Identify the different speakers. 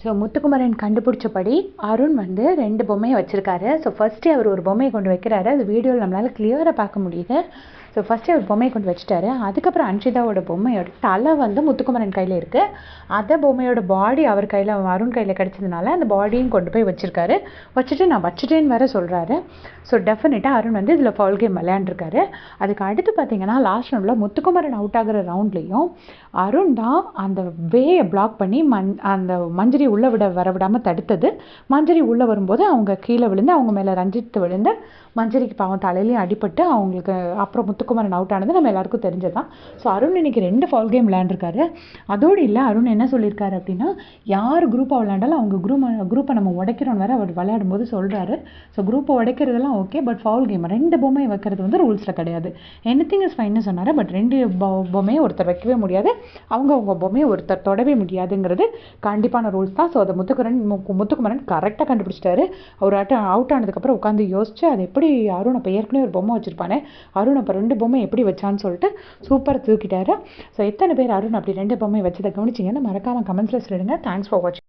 Speaker 1: So Muthukumaran கண்டுபிடிச்சபடி Arun வந்து 2 பொம்மையை வச்சுருக்காரு. ஸோ ஃபஸ்ட்டு அவர் ஒரு பொம்மையை கொண்டு வைக்கிறாரு. அது வீடியோவில் நம்மளால் கிளியராக பார்க்க முடியுது. ஸோ ஃபஸ்ட்டு அவர் பொம்மையை கொண்டு வச்சுட்டாரு. அதுக்கப்புறம் அன்ஷிதாவோட பொம்மையோட தலை வந்து முத்துக்குமரன் கையில் இருக்குது. அந்த பொம்மையோட பாடி அவர் கையில் அருண் கையில் கிடச்சதுனால அந்த பாடியும் கொண்டு போய் வச்சுருக்காரு. வச்சுட்டு நான் வச்சுட்டேன்னு வேறு சொல்கிறாரு. ஸோ டெஃபினட்டாக அருண் வந்து இதில் ஃபவுல் கேம் விளையாண்டுருக்காரு. அதுக்கு அடுத்து பார்த்தீங்கன்னா லாஸ்ட் ரவுண்டில் முத்துக்குமரன் அவுட் ஆகிற ரவுண்ட்லேயும் அருண் தான் அந்த வேயை பிளாக் பண்ணி அந்த மஞ்சரி உள்ளே வர விடாமல் தடுத்தது. மஞ்சரி உள்ளே வரும்போது அவங்க கீழே விழுந்து அவங்க மேலே ரஞ்சித் விழுந்து மஞ்சரிக்கு பாவம் தலையிலையும் அடிபட்டு அவங்களுக்கு அப்புறம் முத்துக்குமரன் அவுட் ஆனது நம்ம எல்லாருக்கும் தெரிஞ்சதான். ஸோ அருண் இன்னைக்கு 2 ஃபவுல் கேம் விளையாண்டுருக்காரு. அதோடு இல்லை, அருண் என்ன சொல்லியிருக்காரு அப்படின்னா, யார் குரூப்பாக விளையாண்டாலும் அவங்க குரூப்பை நம்ம உடைக்கிறோன்னு வேறு அவர் விளையாடும் போது சொல்கிறாரு. ஸோ குரூப்பை உடைக்கிறதெல்லாம் ஓகே, பட் ஃபவுல் கேம் 2 பொம்மையை வைக்கிறது வந்து ரூல்ஸில் கிடையாது. எனிதிங் இஸ் ஃபைன்னு சொன்னார். பட் 2 பொம்மையை ஒருத்தர் வைக்கவே முடியாது, அவங்க பொம்மையை ஒருத்தர் தொடவே முடியாதுங்கிறது கண்டிப்பான ரூல்ஸ் தான். ஸோ அதை முத்துக்குமரன் கரெக்டாக கண்டுபிடிச்சிட்டாரு. அவர் அவுட் ஆனதுக்கப்புறம் உட்காந்து யோசிச்சு அது எப்படி அருண் அப்போ ஏற்கனவே ஒரு பொம்மை வச்சுருப்பானே, அருண் அப்போ 2 பொம்மை எப்படி வச்சான்னு சொல்லிட்டு சூப்பர் தூக்கிட்டாரு. ஸோ எத்தனை பேர் அருண் அப்படி 2 பொம்மை வச்சதை கவனிச்சிங்கன்னு மறக்காமல் கமெண்ட்ஸில் சொல்லுங்கள். தேங்க்ஸ் ஃபார் வாட்சிங்.